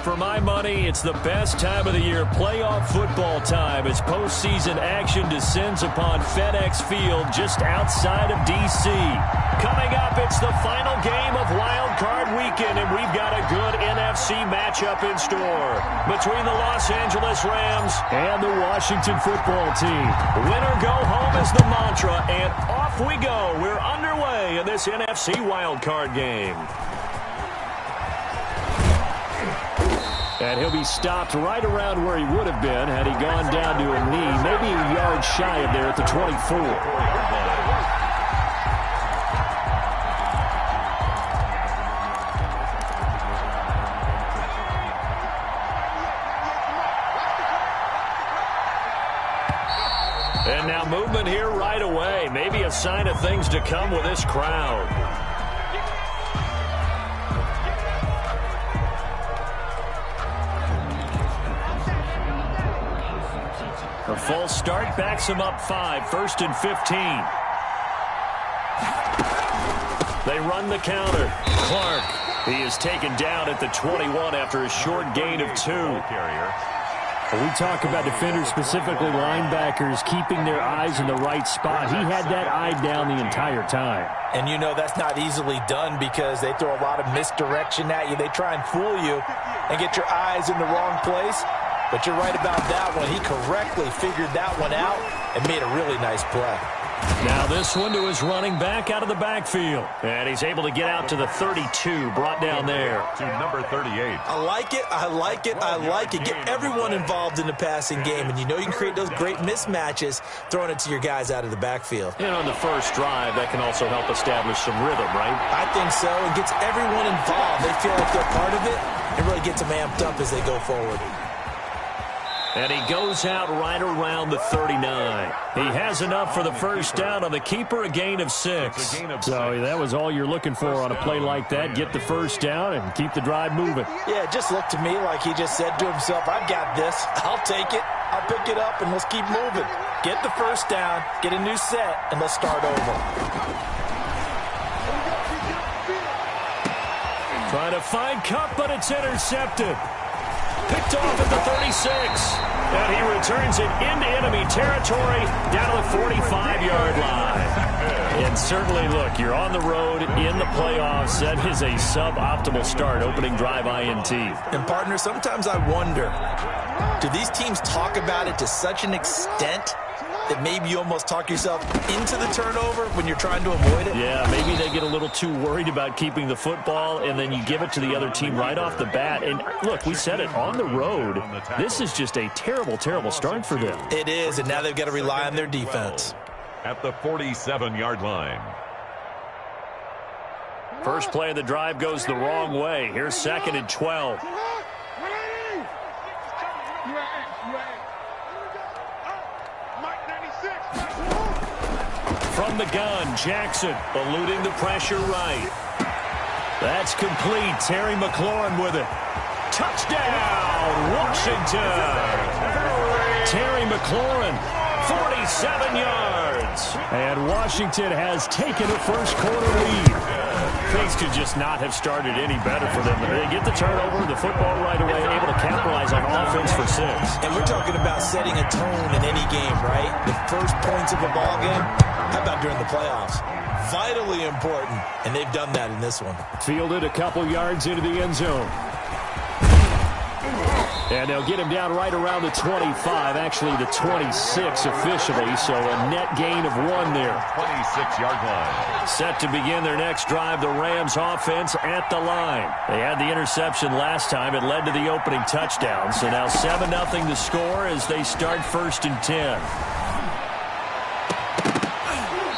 for my money, it's the best time of the year, playoff football time, as postseason action descends upon FedEx Field just outside of D.C. Coming up, it's the final game of Wild Card Weekend, and we've got a good NFC matchup in store between the Los Angeles Rams and the Washington Football Team. Win or go home is the mantra, and off we go. We're underway in this NFC Wild Card game. And he'll be stopped right around where he would have been had he gone down to a knee, maybe a yard shy of there at the 24. And now movement here right away. Maybe a sign of things to come with this crowd. A false start backs him up 5, 1st and 15. They run the counter. Clark, he is taken down at the 21 after a short gain of 2. We talk about defenders, specifically linebackers, keeping their eyes in the right spot. He had that eye down the entire time. And you know that's not easily done because they throw a lot of misdirection at you. They try and fool you and get your eyes in the wrong place. But you're right about that one. He correctly figured that one out and made a really nice play. Now this one to his running back out of the backfield. And he's able to get out to the 32, brought down there. To number 38. I like it, I like it, I like it. Get everyone involved in the passing game. And you know you can create those great mismatches throwing it to your guys out of the backfield. And on the first drive, that can also help establish some rhythm, right? I think so. It gets everyone involved. They feel like they're part of it and really gets them amped up as they go forward. And he goes out right around the 39. He has enough for the first down on the keeper, a gain of 6. So that was all you're looking for on a play like that. Get the first down and keep the drive moving. Yeah, it just looked to me like he just said to himself, I've got this. I'll take it. I'll pick it up, and let's keep moving. Get the first down, get a new set, and let's start over. Trying to find Cup, but it's intercepted. Picked off at the 36. And he returns it into enemy territory down to the 45-yard line. And certainly, look, you're on the road in the playoffs. That is a suboptimal start, opening drive INT. And, partner, sometimes I wonder, do these teams talk about it to such an extent that maybe you almost talk yourself into the turnover when you're trying to avoid it? Yeah, maybe they get a little too worried about keeping the football, and then you give it to the other team right off the bat. And, look, we said it, on the road, this is just a terrible, terrible start for them. It is, and now they've got to rely on their defense. At the 47-yard line. First play of the drive goes the wrong way. Here's 2nd and 12. From the gun, Jackson eluding the pressure right. That's complete. Terry McLaurin with it. Touchdown, Washington. Terry McLaurin, 47 yards. And Washington has taken a first-quarter lead. Things could just not have started any better for them. They get the turnover, the football right away, able to capitalize on offense for 6. And we're talking about setting a tone in any game, right? The first points of a ball game. How about during the playoffs? Vitally important, and they've done that in this one. Fielded a couple yards into the end zone. And they'll get him down right around the 25, actually the 26 officially, so a net gain of 1 there. 26-yard line. Set to begin their next drive, the Rams offense at the line. They had the interception last time. It led to the opening touchdown. So now 7-0 to score as they start 1st and 10.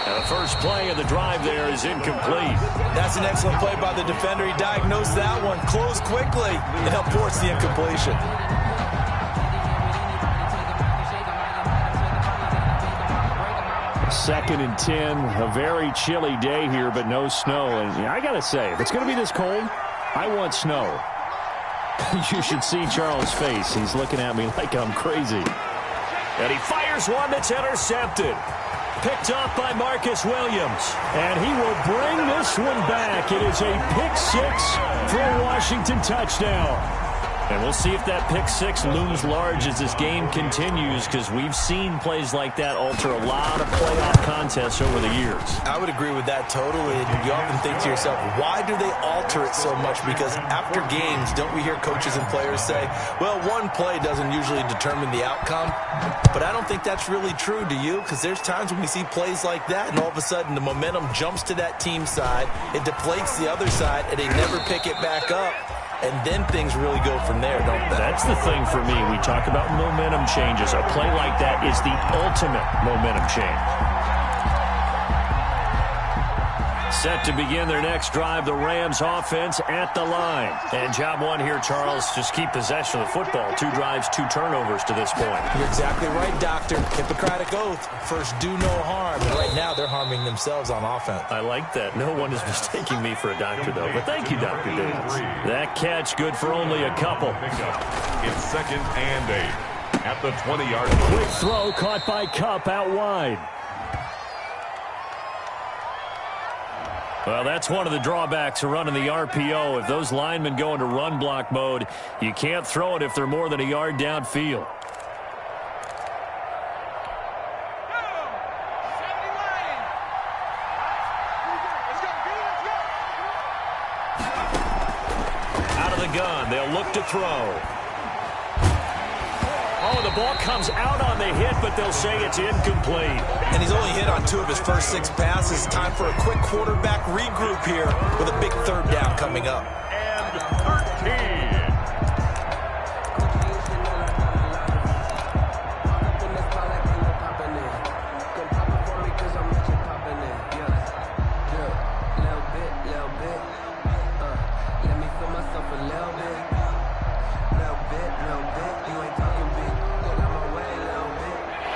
Now the first play of the drive there is incomplete. That's an excellent play by the defender. He diagnosed that one, closed quickly, and helped force the incompletion. Second and 10, a very chilly day here, but no snow. And I got to say, if it's going to be this cold, I want snow. You should see Charles' face. He's looking at me like I'm crazy. And he fires one that's intercepted. Picked off by Marcus Williams. And he will bring this one back. It is a pick 6 for a Washington touchdown. And we'll see if that pick six looms large as this game continues, because we've seen plays like that alter a lot of playoff contests over the years. I would agree with that totally. And you often think to yourself, why do they alter it so much? Because after games, don't we hear coaches and players say, well, one play doesn't usually determine the outcome. But I don't think that's really true, do you? Because there's times when we see plays like that, and all of a sudden the momentum jumps to that team side, it deflates the other side, and they never pick it back up. And then things really go from there, don't they? That's the thing for me. We talk about momentum changes. A play like that is the ultimate momentum change. Set to begin their next drive, the Rams offense at the line. And job one here, Charles, just keep possession of the football. 2 drives, 2 turnovers to this point. You're exactly right, Doctor. Hippocratic oath. First, do no harm. And right now, they're harming themselves on offense. I like that. No one is mistaking me for a doctor, though. But thank you, Dr. Davis. That catch good for only a couple. It's 2nd and 8 at the 20-yard line. Quick throw caught by Kupp out wide. Well, that's one of the drawbacks of running the RPO. If those linemen go into run block mode, you can't throw it if they're more than a yard downfield. Out of the gun, they'll look to throw. Oh, the ball comes out on the hit, but they'll say it's incomplete. And he's only hit on 2 of his first 6 passes. Time for a quick quarterback regroup here with a big 3rd down coming up. And 13.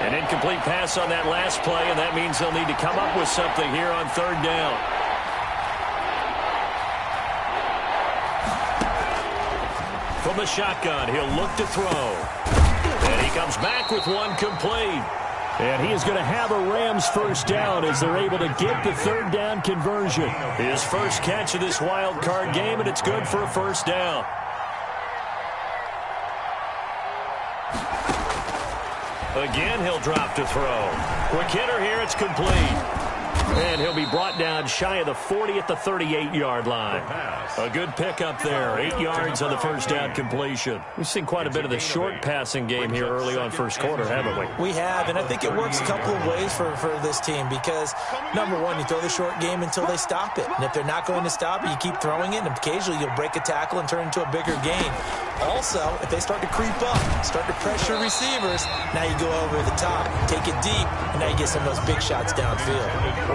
An incomplete pass on that last play, and that means they'll need to come up with something here on 3rd down. From the shotgun, he'll look to throw. And he comes back with one complete. And he is going to have a Rams first down as they're able to get the 3rd down conversion. His first catch of this wild card game, and it's good for a first down. Again, he'll drop to throw. Quick hitter here, it's complete. And he'll be brought down shy of the 40 at the 38-yard line. A good pickup there. 8 yards on the first down completion. We've seen quite a bit of the short passing game here early on first quarter, haven't we? We have, and I think it works a couple of ways for this team because, number one, you throw the short game until they stop it. And if they're not going to stop it, you keep throwing it, and occasionally you'll break a tackle and turn into a bigger gain. Also, if they start to creep up, start to pressure receivers, now you go over the top, take it deep, and now you get some of those big shots downfield.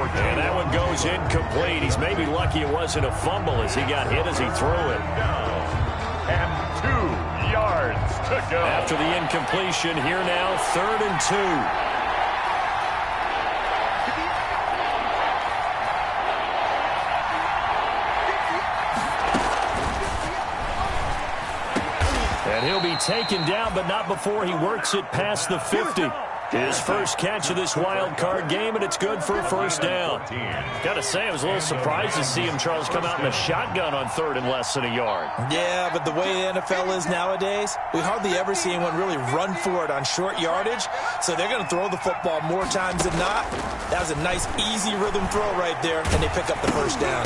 And that one goes incomplete. He's maybe lucky it wasn't a fumble as he got hit as he threw it. And 2 yards to go. After the incompletion, here now, 3rd and 2. And he'll be taken down, but not before he works it past the 50. His first catch of this wild card game, and it's good for a first down. Got to say, I was a little surprised to see him, Charles, come out in a shotgun on 3rd and less than a yard. Yeah, but the way the NFL is nowadays, we hardly ever see anyone really run for it on short yardage, so they're going to throw the football more times than not. That was a nice, easy rhythm throw right there, and they pick up the first down.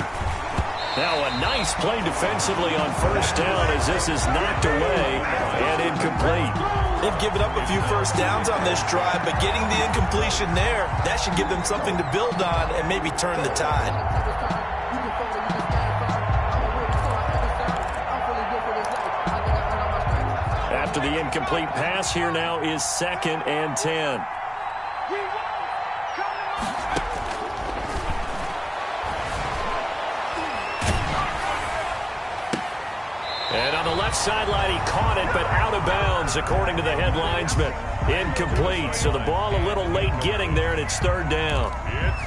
Now a nice play defensively on first down as this is knocked away and incomplete. They've given up a few first downs on this drive, but getting the incompletion there, that should give them something to build on and maybe turn the tide. After the incomplete pass, here now is 2nd and 10. And on the left sideline, he caught it, but out of bounds, according to the head linesman. Incomplete, so the ball a little late getting there, and it's 3rd down.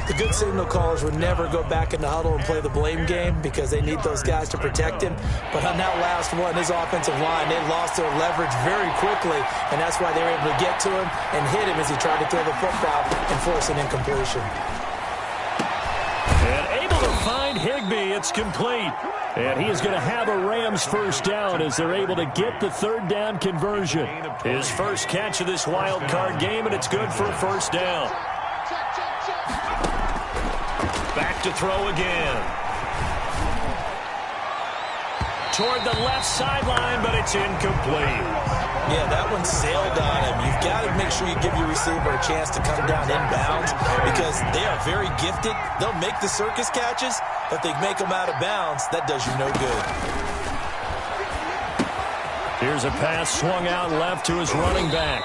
The good signal callers would never go back in the huddle and play the blame game because they need those guys to protect him. But on that last one, his offensive line, they lost their leverage very quickly, and that's why they were able to get to him and hit him as he tried to throw the football and force an incompletion. And able to find Higbee. It's complete. And he is going to have a Rams first down as they're able to get the third down conversion. His first catch of this wild card game, and it's good for a first down. Back to throw again. Toward the left sideline, but it's incomplete. Yeah, that one sailed on him. You've got to make sure you give your receiver a chance to come down inbounds because they are very gifted. They'll make the circus catches, but they make them out of bounds. That does you no good. Here's a pass swung out left to his running back.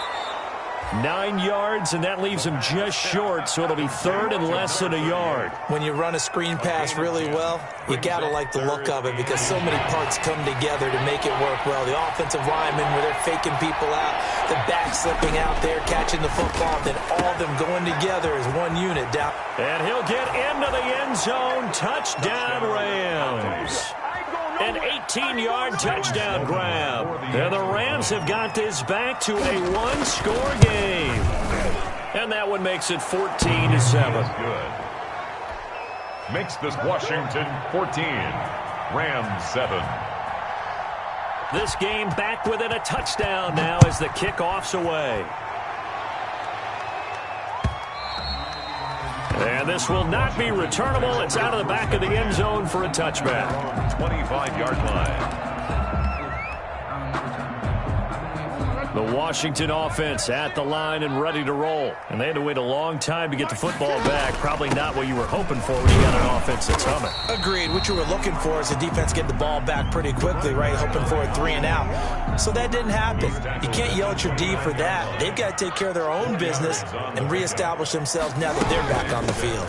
9 yards, and that leaves him just short, so it'll be third and less than a yard. When you run a screen pass really well, you got to like the look of it because so many parts come together to make it work well. The offensive linemen, where they're faking people out, the back slipping out there, catching the football, then all of them going together as one unit down. And he'll get into the end zone. Touchdown, Rams. An 18-yard touchdown grab. And the Rams have got this back to a one-score game. And that one makes it 14-7. Good. Makes this Washington 14. Rams 7. This game back within a touchdown now as the kickoff's away. And this will not be returnable. It's out of the back of the end zone for a touchback. 25-yard line. The Washington offense at the line and ready to roll. And they had to wait a long time to get the football back. Probably not what you were hoping for when you got an offense that's humming. Agreed. What you were looking for is the defense get the ball back pretty quickly, right? Hoping for a 3 and out. So that didn't happen. You can't yell at your D for that. They've got to take care of their own business and reestablish themselves now that they're back on the field.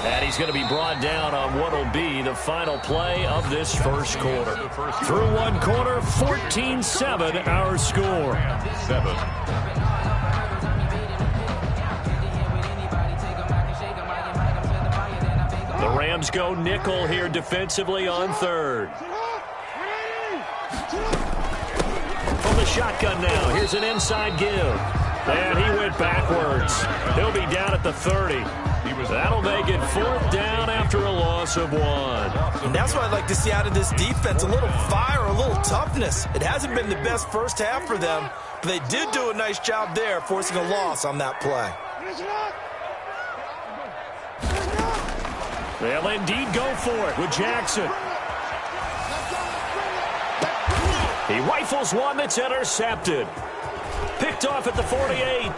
And he's going to be brought down on what will be the final play of this first quarter. Through one quarter, 14-7 our score. 7. The Rams go nickel here defensively on third. From the shotgun now, here's an inside give. And he went backwards. He'll be down at the 30. That'll make it fourth down after a loss of 1. And that's what I'd like to see out of this defense, a little fire, a little toughness. It hasn't been the best first half for them, but they did do a nice job there forcing a loss on that play. They'll indeed go for it with Jackson. He rifles one that's intercepted. Picked off at the 48.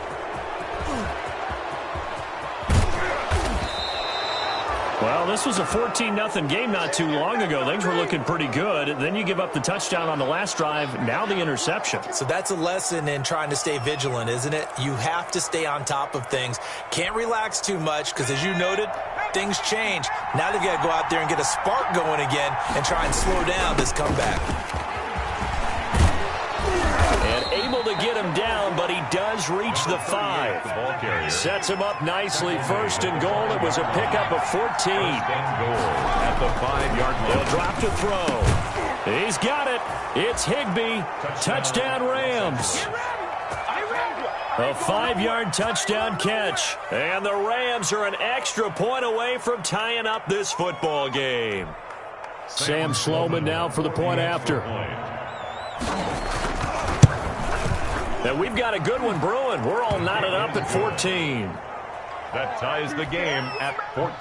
Well, this was a 14-0 game not too long ago. Things were looking pretty good. Then you give up the touchdown on the last drive. Now the interception. So that's a lesson in trying to stay vigilant, isn't it? You have to stay on top of things. Can't relax too much because, as you noted, things change. Now they've got to go out there and get a spark going again and try and slow down this comeback. And able to get him down, but he does reach the 5. Sets him up nicely. First and goal. It was a pickup of 14. At the 5-yard line. He'll drop to throw. He's got it. It's Higbee. Touchdown Rams. A 5-yard touchdown catch. And the Rams are an extra point away from tying up this football game. Sam Sloman now for the point after. And we've got a good one brewing. We're all knotted up at 14. That ties the game at 14.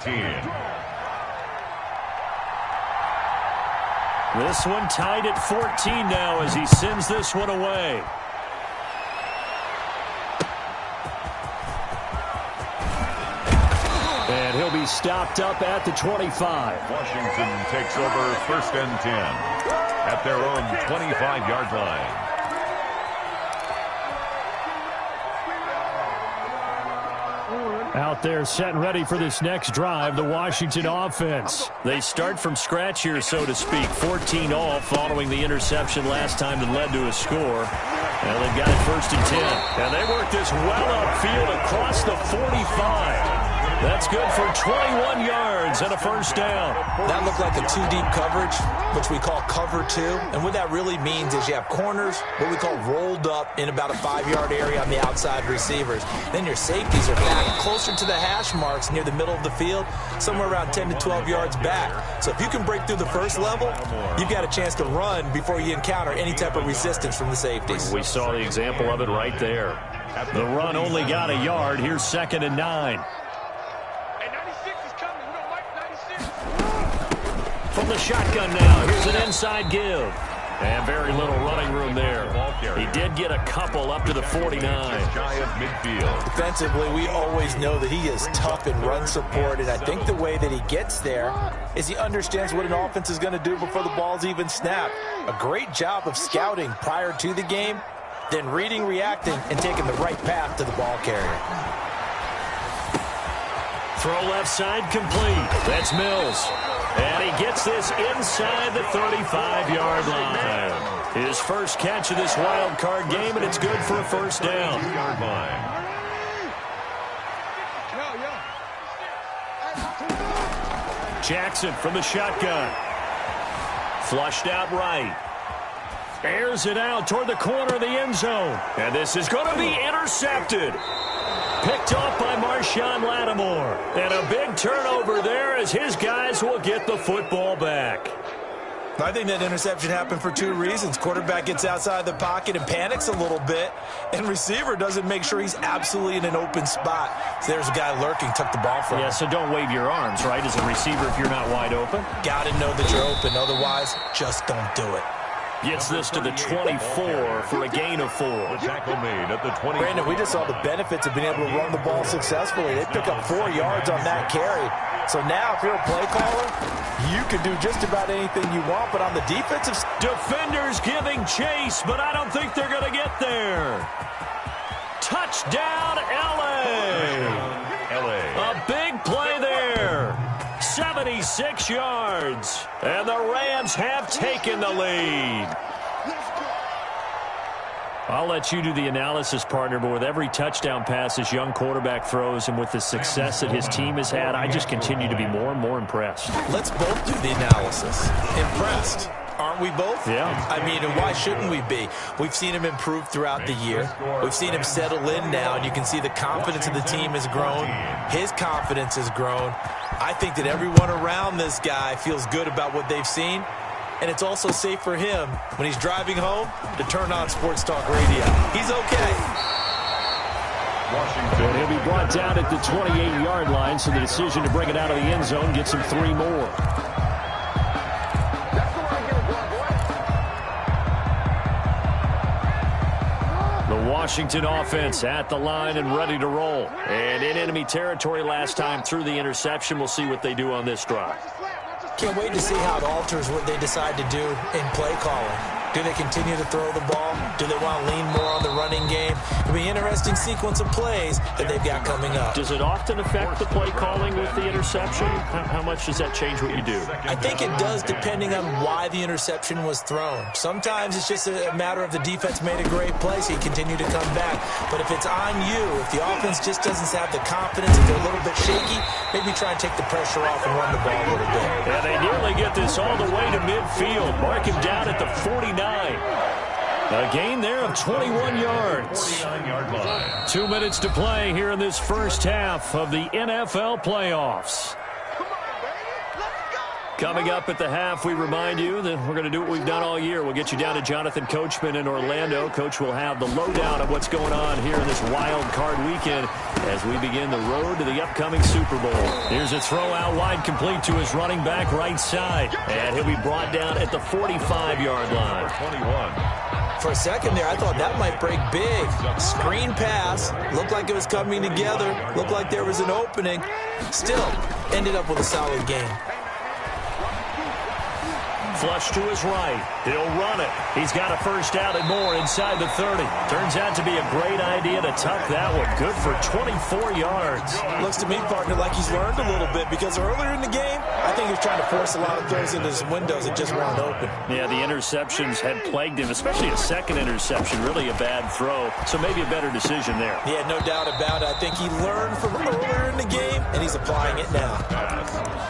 This one tied at 14 now as he sends this one away. And he'll be stopped up at the 25. Washington takes over first and 10 at their own 25-yard line. Out there set and ready for this next drive, the Washington offense. They start from scratch here, so to speak. 14 all following the interception last time that led to a score. Well, they've got it first and 10. And they work this well upfield across the 45. That's good for 21 yards and a first down. That looked like a two-deep coverage, which we call cover two. And what that really means is you have corners, what we call rolled up in about a 5-yard area on the outside receivers. Then your safeties are back closer to the hash marks near the middle of the field, somewhere around 10 to 12 yards back. So if you can break through the first level, you've got a chance to run before you encounter any type of resistance from the safeties. We saw the example of it right there. The run only got a yard. Here's 2nd and 9. From the shotgun now, here's an inside give. And very little running room there. He did get a couple up to the 49. Defensively, we always know that he is tough in run support, and I think the way that he gets there is he understands what an offense is going to do before the ball's even snapped. A great job of scouting prior to the game, then reading, reacting, and taking the right path to the ball carrier. Throw left side complete. That's Mills. And he gets this inside the 35-yard line. His first catch of this wild card game, and it's good for a first down. Jackson from the shotgun. Flushed out right. Airs it out toward the corner of the end zone. And this is going to be intercepted. Picked off by Marshawn Lattimore. And a big turnover there as his guys will get the football back. I think that interception happened for two reasons. Quarterback gets outside the pocket and panics a little bit, and receiver doesn't make sure he's absolutely in an open spot. So there's a guy lurking, took the ball from him. Yeah, so don't wave your arms, right, as a receiver if you're not wide open. Got to know that you're open. Otherwise, just don't do it. Gets this to the 24 for a gain of 4. The tackle made at the 20. Brandon, we just saw the benefits of being able to run the ball successfully. They pick up 4 yards on that carry. So now if you're a play caller, you can do just about anything you want, but on the defensive... Defenders giving chase, but I don't think they're going to get there. Touchdown, L.A. A big play there. 76 yards. And the Rams have taken the lead. I'll let you do the analysis, partner, but with every touchdown pass this young quarterback throws and with the success that his team has had, I just continue to be more and more impressed. Let's both do the analysis. Impressed. Aren't we both? Yeah. I mean, and why shouldn't we be? We've seen him improve throughout the year. We've seen him settle in now, and you can see the confidence of the team has grown. His confidence has grown. I think that everyone around this guy feels good about what they've seen, and it's also safe for him when he's driving home to turn on Sports Talk Radio. He's okay. And he'll be brought down at the 28-yard line, so the decision to bring it out of the end zone gets him 3 more. Washington offense at the line and ready to roll. And in enemy territory last time through the interception. We'll see what they do on this drive. Can't wait to see how it alters what they decide to do in play calling. Do they continue to throw the ball? Do they want to lean more on the running game? It'll be an interesting sequence of plays that they've got coming up. Does it often affect the play calling with the interception? How much does that change what you do? I think it does, depending on why the interception was thrown. Sometimes it's just a matter of the defense made a great play, so you continue to come back. But if it's on you, if the offense just doesn't have the confidence, if they're a little bit shaky, maybe try and take the pressure off and run the ball a little bit. And they nearly get this all the way to midfield. Mark him down at the 49. A gain there of 21 yards. 2 minutes to play here in this first half of the NFL playoffs. Coming up at the half, we remind you that we're going to do what we've done all year. We'll get you down to Jonathan Coachman in Orlando. Coach will have the lowdown of what's going on here in this wild card weekend as we begin the road to the upcoming Super Bowl. Here's a throw out wide, complete to his running back right side. And he'll be brought down at the 45-yard line. 21. For a second there, I thought that might break big. Screen pass. Looked like it was coming together. Looked like there was an opening. Still, ended up with a solid game. Flush to his right. He'll run it. He's got a first down and more inside the 30. Turns out to be a great idea to tuck that one. Good for 24 yards. Looks to me, partner, like he's learned a little bit because earlier in the game, I think he was trying to force a lot of throws into his windows that just weren't open. Yeah, the interceptions had plagued him, especially a second interception. Really a bad throw, so maybe a better decision there. Yeah, no doubt about it. I think he learned from earlier in the game, and he's applying it now.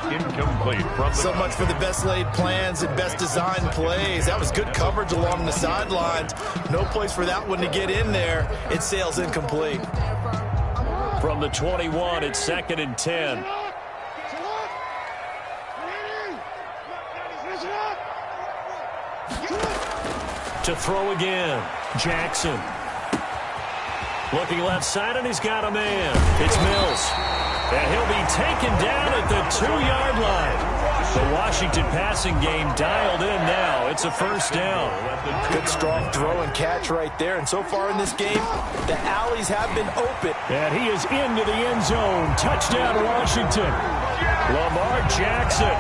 Incomplete from the So much for the best laid plans and best designed plays. That was good coverage along the sidelines. No place for that one to get in there. It sails incomplete. From the 21, it's 2nd and 10. To throw again, Jackson. Looking left side, and he's got a man. It's Mills. And he'll be taken down at the 2-yard line. The Washington passing game dialed in now. It's a first down. Good strong throw and catch right there. And so far in this game, the alleys have been open. And he is into the end zone. Touchdown, Washington. Lamar Jackson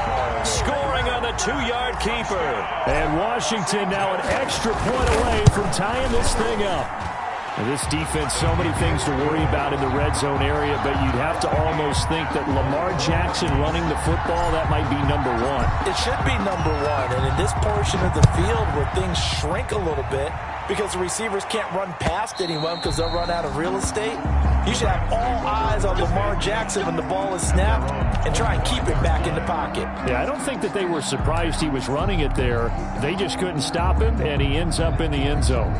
scoring on the 2-yard keeper. And Washington now an extra point away from tying this thing up. And this defense, so many things to worry about in the red zone area, but you'd have to almost think that Lamar Jackson running the football, that might be number one. It should be number one. And in this portion of the field where things shrink a little bit because the receivers can't run past anyone because they'll run out of real estate, you should have all eyes on Lamar Jackson when the ball is snapped and try and keep it back in the pocket. Yeah, I don't think that they were surprised he was running it there. They just couldn't stop him, and he ends up in the end zone.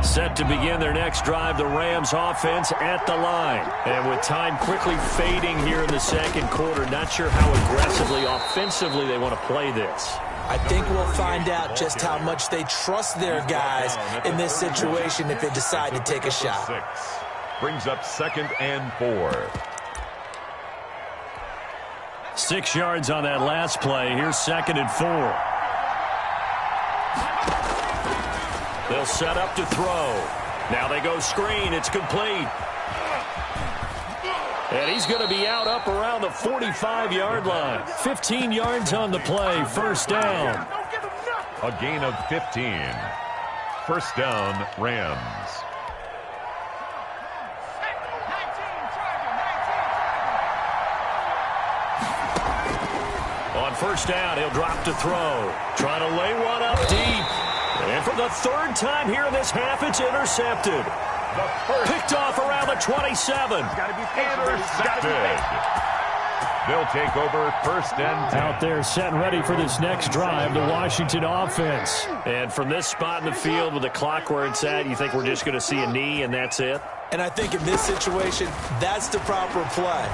Set to begin their next drive, the Rams offense at the line. And with time quickly fading here in the second quarter, not sure how aggressively, offensively they want to play this. I think we'll find out just how much they trust their guys in this situation if they decide to take a shot. Brings up 2nd and 4. 6 yards on that last play. Here's 2nd and 4. They'll set up to throw. Now they go screen. It's complete. And he's going to be out up around the 45-yard line. 15 yards on the play. First down. A gain of 15. First down, Rams. On first down, he'll drop to throw. Trying to lay one up deep. And for the 3rd time here in this half, it's intercepted. Picked off around the 27. Intercepted. They'll take over 1st and 10. Out there set and ready for this next drive, the Washington offense. And from this spot in the field with the clock where it's at, you think we're just going to see a knee and that's it? And I think in this situation, that's the proper play.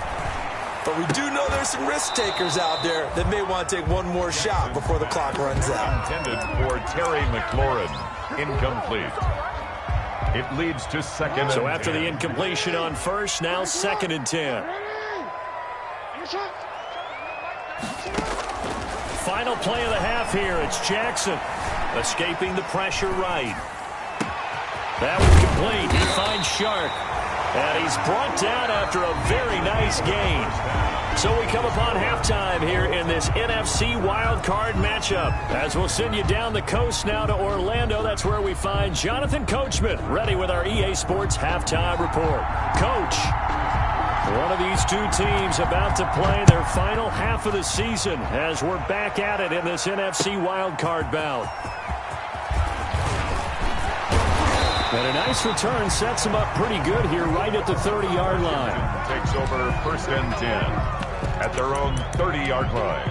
But we do know there's some risk takers out there that may want to take one more shot before the clock runs out. Intended for Terry McLaurin. Incomplete. It leads to 2nd and 10. So after the incompletion on first, now 2nd and 10. Final play of the half here. It's Jackson escaping the pressure right. That was complete. He finds Shark. And he's brought down after a very nice gain. So we come upon halftime here in this NFC wildcard matchup. As we'll send you down the coast now to Orlando, that's where we find Jonathan Coachman ready with our EA Sports halftime report. Coach, one of these two teams about to play their final half of the season as we're back at it in this NFC wildcard bout. And a nice return sets them up pretty good here right at the 30-yard line. Takes over 1st and 10 at their own 30-yard line.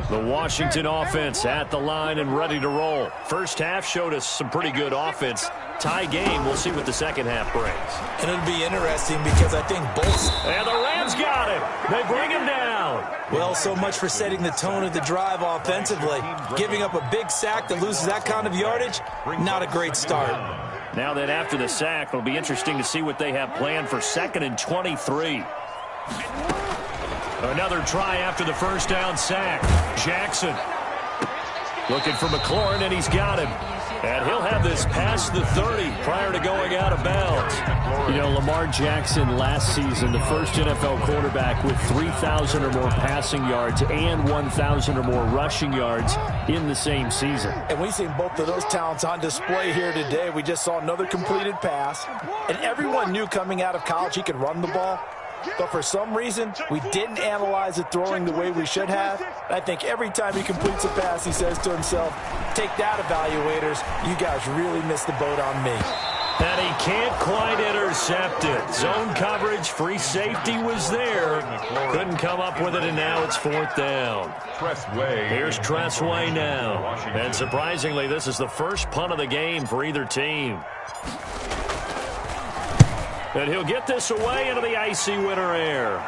The Washington offense at the line and ready to roll. First half showed us some pretty good offense. Tie game. We'll see what the second half brings. And it'll be interesting because I think both. And the Rams got him. They bring him down. Well, so much for setting the tone of the drive offensively. Giving up a big sack that loses that kind of yardage, not a great start. Now that after the sack, it'll be interesting to see what they have planned for 2nd and 23. Another try after the first down sack. Jackson looking for McLaurin, and he's got him. And he'll have this past the 30 prior to going out of bounds. You know, Lamar Jackson last season, the first NFL quarterback with 3,000 or more passing yards and 1,000 or more rushing yards in the same season. And we've seen both of those talents on display here today. We just saw another completed pass. And everyone knew coming out of college he could run the ball. But for some reason, we didn't analyze it throwing the way we should have. I think every time he completes a pass, he says to himself, take that, evaluators. You guys really missed the boat on me. And he can't quite intercept it. Zone coverage, free safety was there. Couldn't come up with it, and now it's 4th down. Here's Tressway now. And surprisingly, this is the first punt of the game for either team. And he'll get this away into the icy winter air.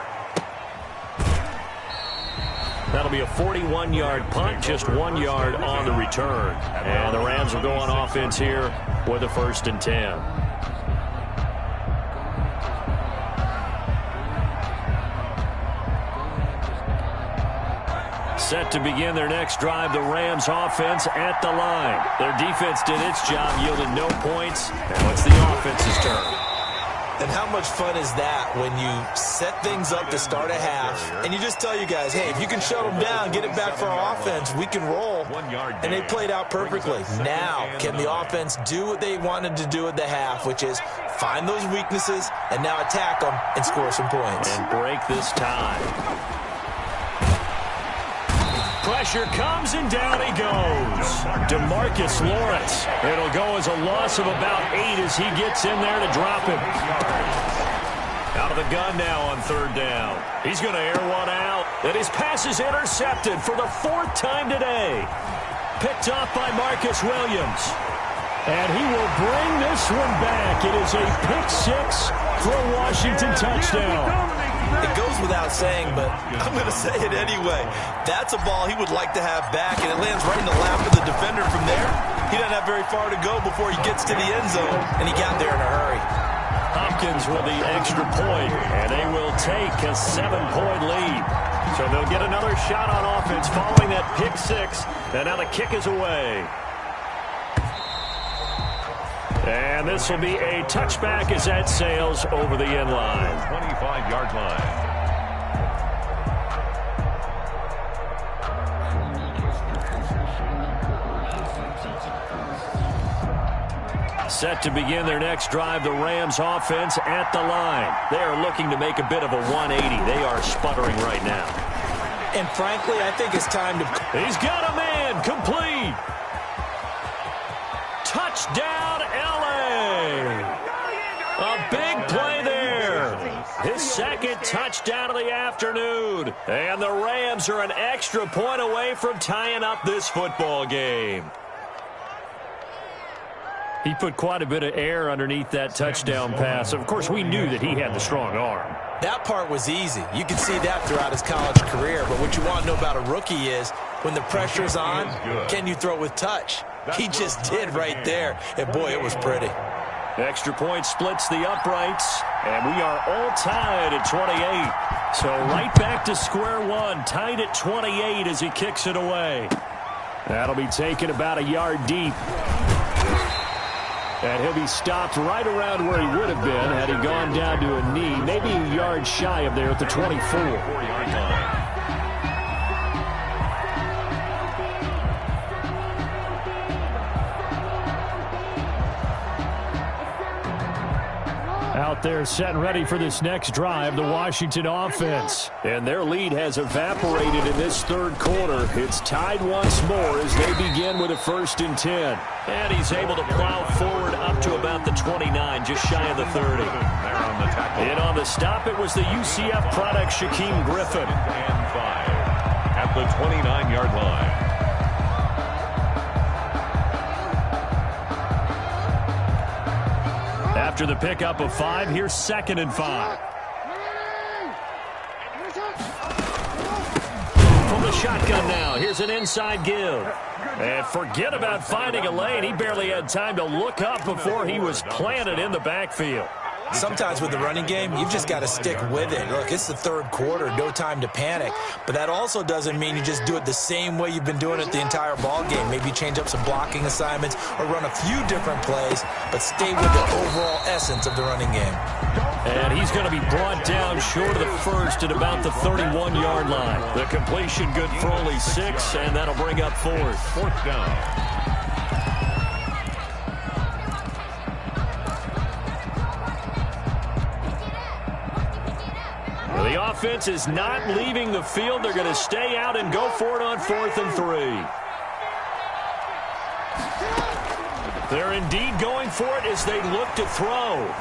That'll be a 41-yard punt, just 1 yard on the return. And the Rams will go on offense here with a 1st and 10. Set to begin their next drive, the Rams offense at the line. Their defense did its job, yielded no points. Now it's the offense's turn. And how much fun is that when you set things up to start a half and you just tell you guys, hey, if you can shut them down, get it back for our offense, we can roll. And they played out perfectly. Now, can the offense do what they wanted to do at the half, which is find those weaknesses and now attack them and score some points. And break this tie. Pressure comes, and down he goes. DeMarcus Lawrence. It'll go as a loss of about 8 as he gets in there to drop him. Out of the gun now on 3rd down. He's going to air one out. And his pass is intercepted for the 4th time today. Picked off by Marcus Williams. And he will bring this one back. It is a pick 6 for a Washington touchdown. It goes without saying, but I'm going to say it anyway. That's a ball he would like to have back, and it lands right in the lap of the defender from there. He doesn't have very far to go before he gets to the end zone, and he got there in a hurry. Hopkins with the extra point, and they will take a 7-point lead. So they'll get another shot on offense following that pick 6, and now the kick is away. And this will be a touchback as that sails over the end line. 25-yard line. Set to begin their next drive, the Rams offense at the line. They are looking to make a bit of a 180. They are sputtering right now. And frankly, I think it's time to... He's got a man, complete. Touchdown, L.A. A big play there. His 2nd touchdown of the afternoon. And the Rams are an extra point away from tying up this football game. He put quite a bit of air underneath that touchdown pass. Of course, we knew that he had the strong arm. That part was easy. You can see that throughout his college career. But what you want to know about a rookie is when the pressure's on, can you throw with touch? He just did right there. And, boy, it was pretty. Extra point splits the uprights. And we are all tied at 28. So right back to square one. Tied at 28 as he kicks it away. That'll be taken about a yard deep. And he'll be stopped right around where he would have been had he gone down to a knee, maybe a yard shy of there at the 24-yard line. Out there set and ready for this next drive, the Washington offense. And their lead has evaporated in this 3rd quarter. It's tied once more as they begin with a 1st and 10. And he's able to plow forward up to about the 29, just shy of the 30. And on the stop, it was the UCF product, Shaquem Griffin. And 5 at the 29-yard line. After the pickup of 5, here's 2nd and 5. From the shotgun now, here's an inside give. And forget about finding a lane. He barely had time to look up before he was planted in the backfield. Sometimes with the running game, you've just got to stick with it. Look, it's the third quarter, no time to panic. But that also doesn't mean you just do it the same way you've been doing it the entire ball game. Maybe change up some blocking assignments or run a few different plays, but stay with the overall essence of the running game. And he's going to be brought down short of the first at about the 31-yard line. The completion good for only 6, and that'll bring up fourth. Fourth down. The offense is not leaving the field. They're going to stay out and go for it on 4th and 3. They're indeed going for it as they look to throw.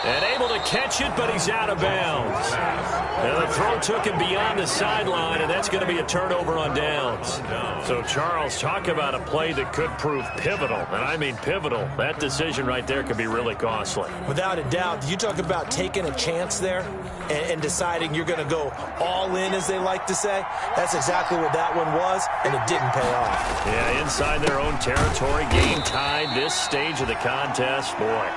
And able to catch it, but he's out of bounds. And the throw took him beyond the sideline, and that's going to be a turnover on downs. So, Charles, talk about a play that could prove pivotal. And I mean pivotal. That decision right there could be really costly. Without a doubt. You talk about taking a chance there and deciding you're going to go all in, as they like to say. That's exactly what that one was, and it didn't pay off. Yeah, inside their own territory, game tied this stage of the contest. Boy.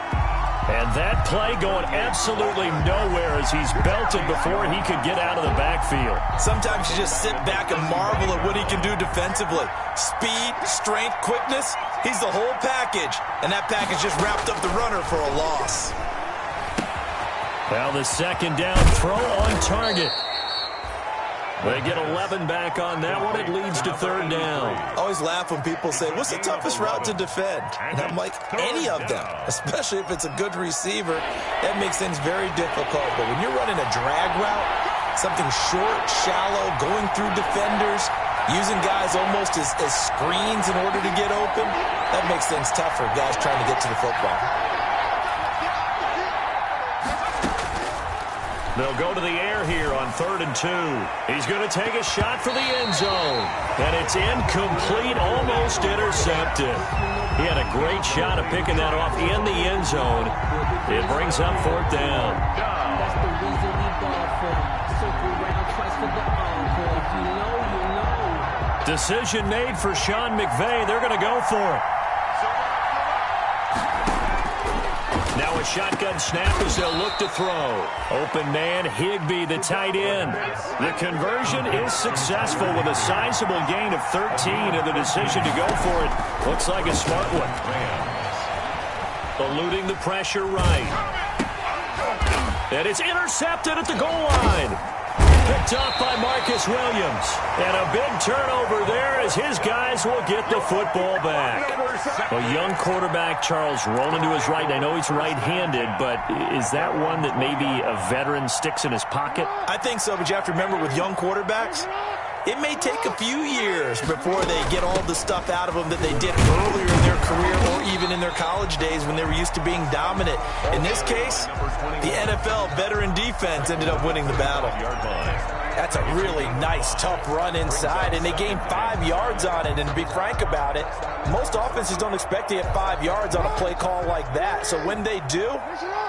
And that play going absolutely nowhere as he's belted before he could get out of the backfield. Sometimes you just sit back and marvel at what he can do defensively. Speed, strength, quickness, he's the whole package. And that package just wrapped up the runner for a loss. Well, the second down throw on target. They get 11 back on that one. It leads to 3rd down. I always laugh when people say, what's the toughest route to defend? And I'm like, any of them, especially if it's a good receiver. That makes things very difficult. But when you're running a drag route, something short, shallow, going through defenders, using guys almost as screens in order to get open, that makes things tough for guys trying to get to the football. They'll go to the air here on 3rd and 2. He's going to take a shot for the end zone. And it's incomplete, almost intercepted. He had a great shot of picking that off in the end zone. It brings up 4th down. That's the reason we ball for. Circle round twice for the encore. If you know, you know. Decision made for Sean McVay. They're going to go for it. Now a shotgun snap as they'll look to throw. Open man, Higbee, the tight end. The conversion is successful with a sizable gain of 13, and the decision to go for it looks like a smart one. Eluding the pressure right. And it's intercepted at the goal line. Picked off by Marcus Williams. And a big turnover there as his guys will get the football back. A young quarterback, Charles, rolling to his right. I know he's right-handed, but is that one that maybe a veteran sticks in his pocket? I think so, but you have to remember with young quarterbacks, it may take a few years before they get all the stuff out of them that they did earlier in their career or even in their college days when they were used to being dominant. In this case, the NFL veteran defense ended up winning the battle. That's a really nice, tough run inside, and they gained 5 yards on it. And to be frank about it, most offenses don't expect to get 5 yards on a play call like that. So when they do,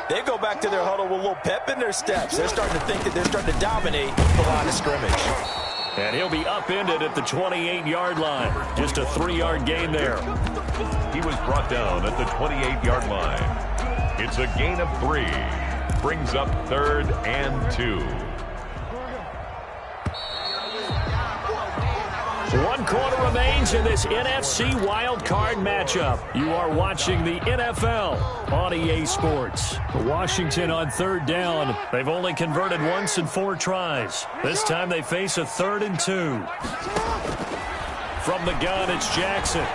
they go back to their huddle with a little pep in their steps. They're starting to think that they're starting to dominate the line of scrimmage. And he'll be upended at the 28-yard line. Just a 3-yard gain there. He was brought down at the 28-yard line. It's a gain of 3. Brings up 3rd and 2. 1 quarter remains in this NFC wildcard matchup. You are watching the NFL on EA Sports. Washington on 3rd down. They've only converted once in 4 tries. This time they face a 3rd and 2. From the gun, it's Jackson.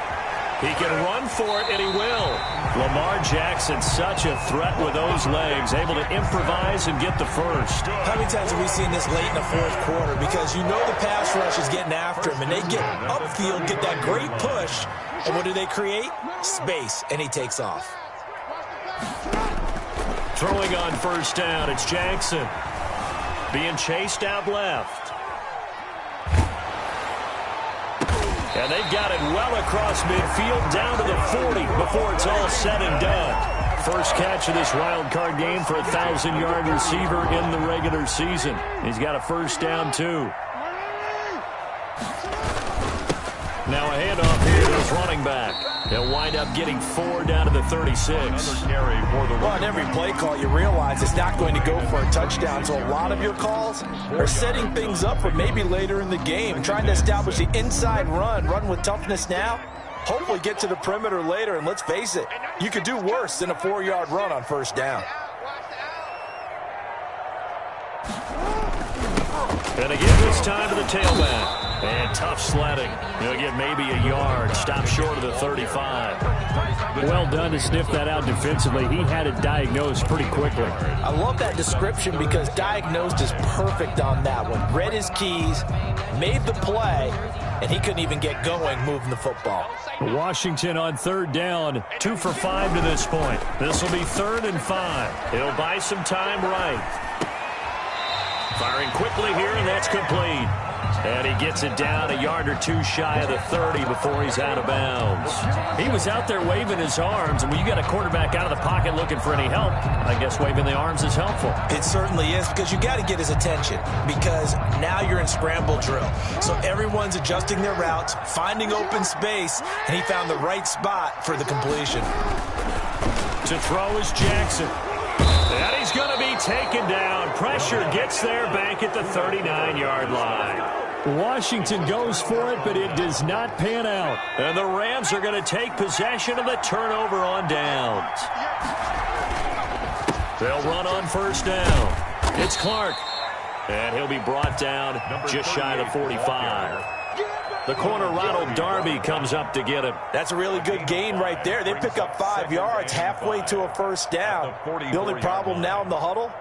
He can run for it, and he will. Lamar Jackson, such a threat with those legs, able to improvise and get the first. How many times have we seen this late in the 4th quarter? Because you know the pass rush is getting after him, and they get upfield, get that great push, and what do they create? Space, and he takes off. Throwing on 1st down, it's Jackson. Being chased out left. And they've got it well across midfield, down to the 40 before it's all said and done. First catch of this wild card game for a 1,000-yard receiver in the regular season. He's got a 1st down, too. Now a handoff here to his running back. He'll wind up getting 4 down to the 36. Well, on every play call, you realize it's not going to go for a touchdown. So a lot of your calls are setting things up for maybe later in the game, trying to establish the inside run with toughness now, hopefully get to the perimeter later. And let's face it, you could do worse than a 4-yard run on first down. And again, this time to the tailback. And tough sledding. He'll get maybe a yard. Stop short of the 35. Well done to sniff that out defensively. He had it diagnosed pretty quickly. I love that description because diagnosed is perfect on that one. Read his keys, made the play, and he couldn't even get going moving the football. Washington on 3rd down, 2 for 5 to this point. This will be 3rd and 5. He'll buy some time right. Firing quickly here, and that's complete. And he gets it down a yard or 2 shy of the 30 before he's out of bounds. He was out there waving his arms, and when you got a quarterback out of the pocket looking for any help, I guess waving the arms is helpful. It certainly is, because you got to get his attention, because now you're in scramble drill. So everyone's adjusting their routes, finding open space, and he found the right spot for the completion. To throw is Jackson. And he's going to be taken down. Pressure gets there back at the 39-yard line. Washington goes for it, but it does not pan out. And the Rams are going to take possession of the turnover on downs. They'll run on first down. It's Clark. And he'll be brought down just shy of the 45. The corner, Ronald Darby, comes up to get him. That's a really good gain right there. They pick up 5 yards halfway to a first down. The only problem now in the huddle,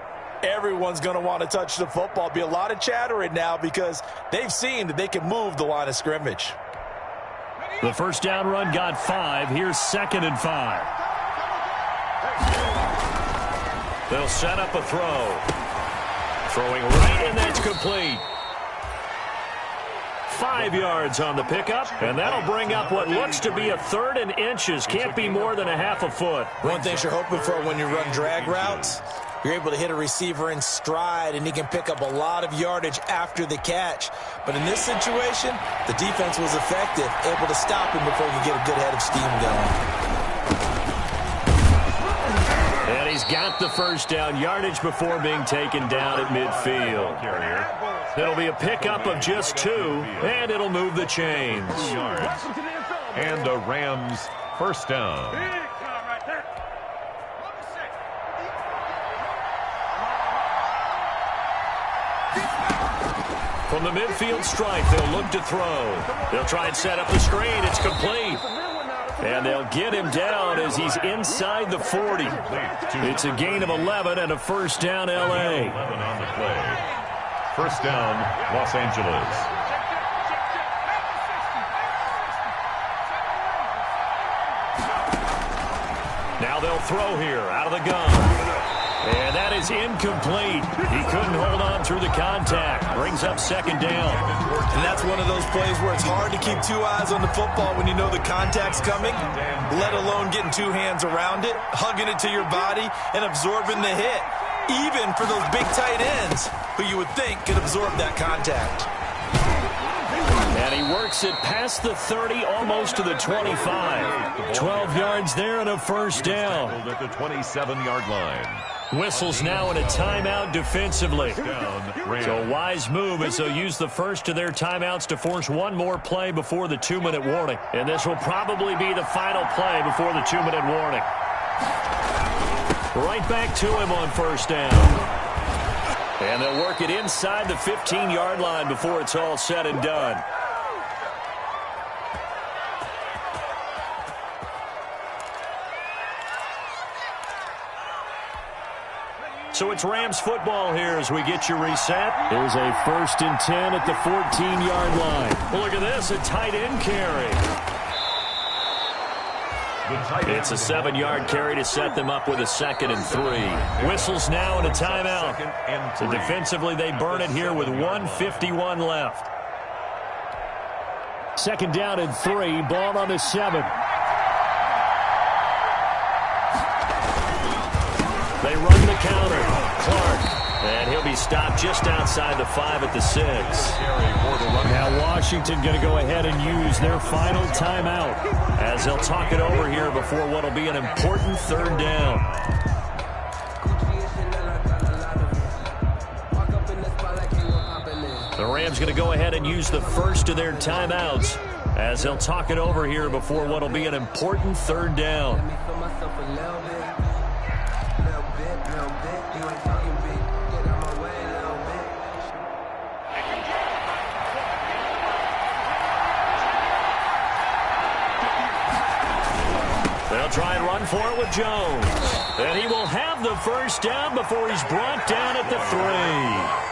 everyone's going to want to touch the football. Be a lot of chattering now because they've seen that they can move the line of scrimmage. The first down run got 5. Here's 2nd and 5. They'll set up a throw. Throwing right, and that's complete. 5 yards on the pickup, and that'll bring up what looks to be a 3rd and inches. Can't be more than a half a foot. One thing you're hoping for when you run drag routes, you're able to hit a receiver in stride, and he can pick up a lot of yardage after the catch. But in this situation, the defense was effective, able to stop him before he could get a good head of steam going. And he's got the first down, yardage before being taken down at midfield. It'll be a pickup of just 2, and it'll move the chains. And the Rams first down. From the midfield stripe, they'll look to throw. They'll try and set up the screen. It's complete. And they'll get him down as he's inside the 40. It's a gain of 11 and a first down, L.A. 11 on the play. First down, Los Angeles. Now they'll throw here out of the gun. And that is incomplete. He couldn't hold on through the contact. Brings up 2nd down. And that's one of those plays where it's hard to keep 2 eyes on the football when you know the contact's coming, let alone getting 2 hands around it, hugging it to your body, and absorbing the hit. Even for those big tight ends who you would think could absorb that contact. And he works it past the 30, almost to the 25. 12 yards there and a first down. At the 27-yard line. Whistles now in a timeout defensively. So a wise move as they'll use the first of their timeouts to force one more play before the 2-minute warning. And this will probably be the final play before the 2-minute warning. Right back to him on first down. And they'll work it inside the 15-yard line before it's all said and done. So it's Rams football here as we get you reset. There's a 1st and 10 at the 14-yard line. Well, look at this, a tight end carry. It's a 7-yard carry to set them up with a 2nd and 3. Whistles now in a timeout. So defensively, they burn it here with 1:51 left. 2nd down and 3, ball on the 7. They run the counter. Clark And he'll be stopped just outside the 5 at the 6. Now Washington going to go ahead and use their final timeout as they'll talk it over here before what will be an important 3rd down. The Rams going to go ahead and use the first of their timeouts as they'll talk it over here before what will be an important 3rd down. They'll try and run for it with Jones. And he will have the first down before he's brought down at the 3.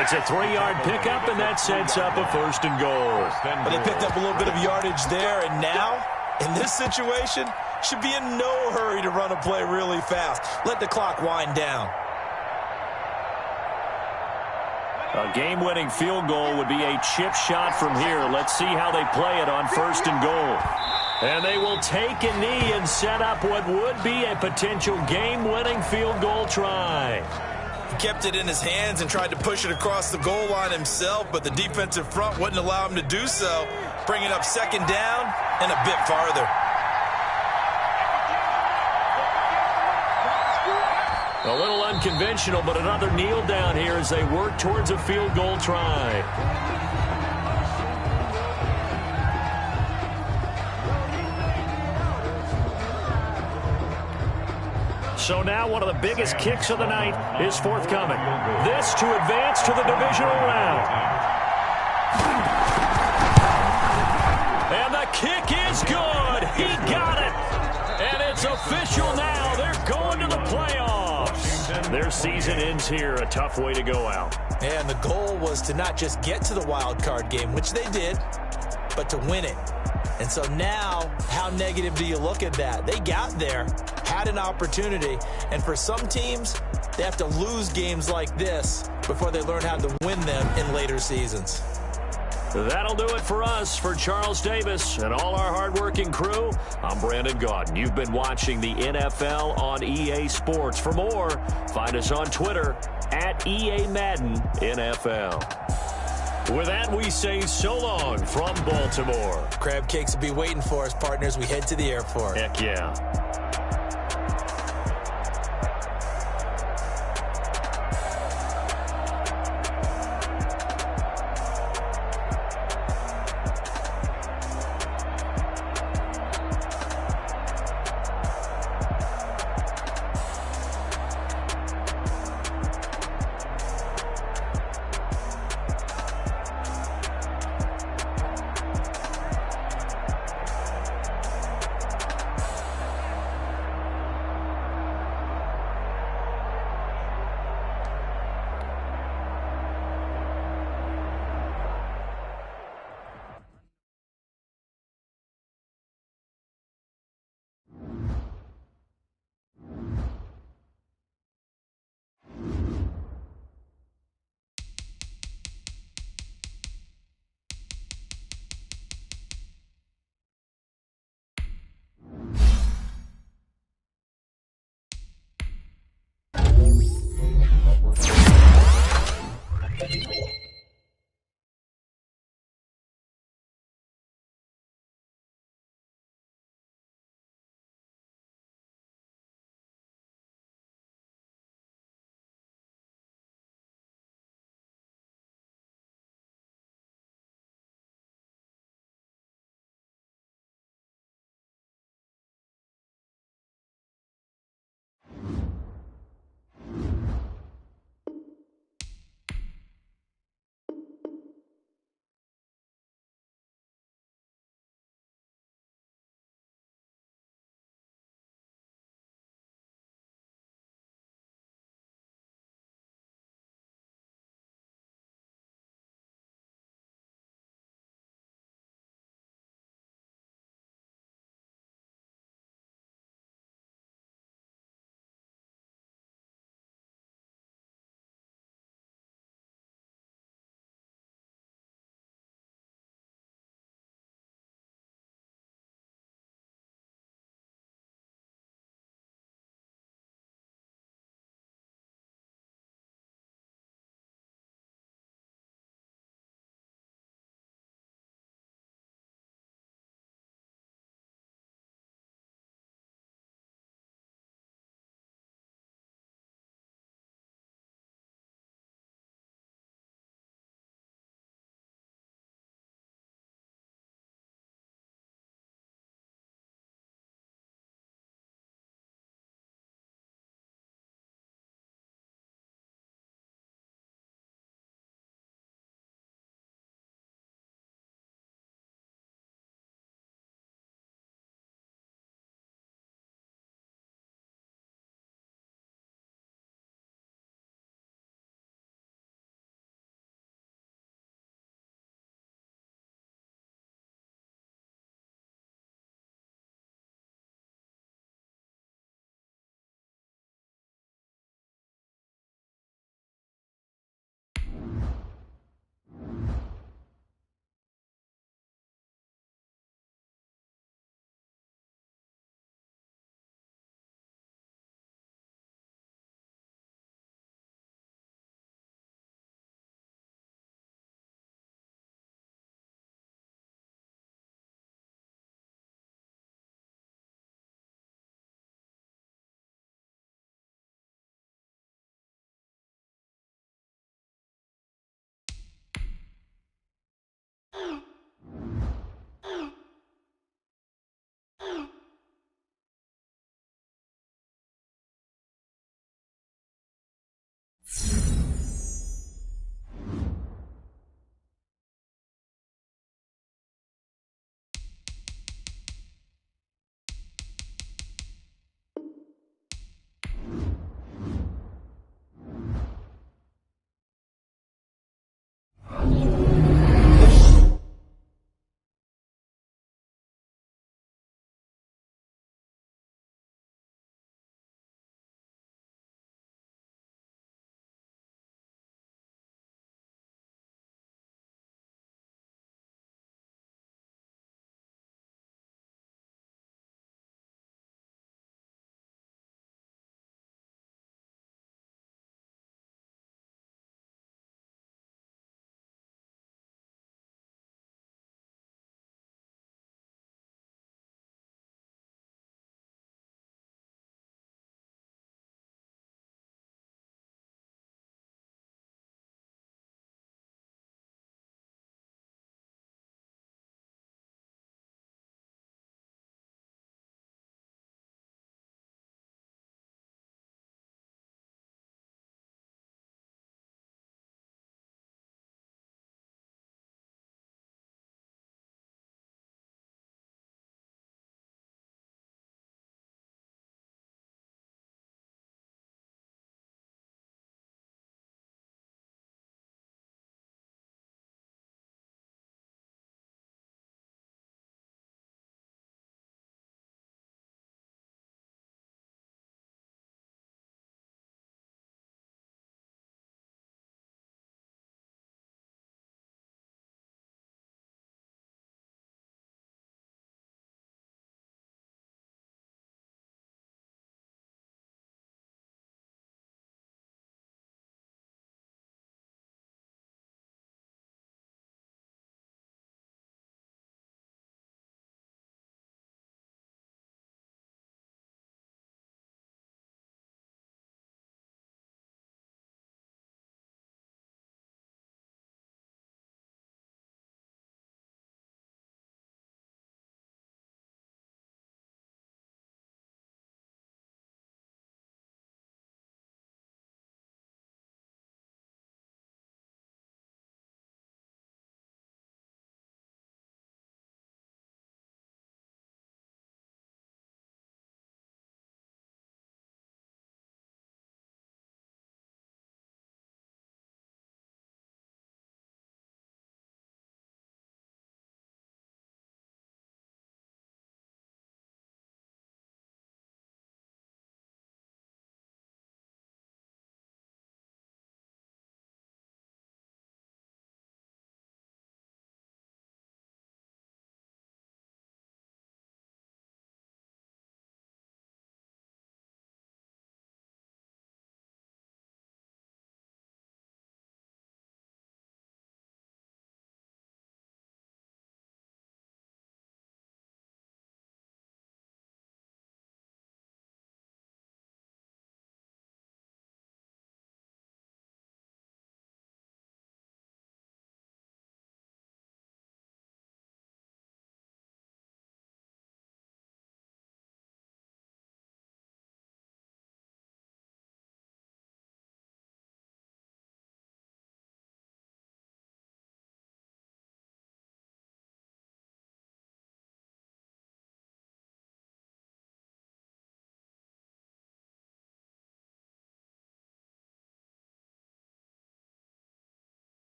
It's a 3-yard pickup, and that sets up a 1st and goal. But they picked up a little bit of yardage there, and now, in this situation, should be in no hurry to run a play really fast. Let the clock wind down. A game-winning field goal would be a chip shot from here. Let's see how they play it on 1st and goal. And they will take a knee and set up what would be a potential game-winning field goal try. He kept it in his hands and tried to push it across the goal line himself, but the defensive front wouldn't allow him to do so, bringing up 2nd down and a bit farther. A little unconventional, but another kneel down here as they work towards a field goal try. So now one of the biggest kicks of the night is forthcoming. This to advance to the divisional round. And the kick is good. He got it. And it's official now. They're going to the playoffs. Their season ends here. A tough way to go out. And the goal was to not just get to the wild card game, which they did, but to win it. And so now, how negative do you look at that? They got there, had an opportunity, and for some teams, they have to lose games like this before they learn how to win them in later seasons. That'll do it for us. For Charles Davis and all our hardworking crew, I'm Brandon Gaudin. You've been watching the NFL on EA Sports. For more, find us on Twitter at EA Madden NFL. With that, we say so long from Baltimore. Crab cakes will be waiting for us, partners. We head to the airport. Heck yeah.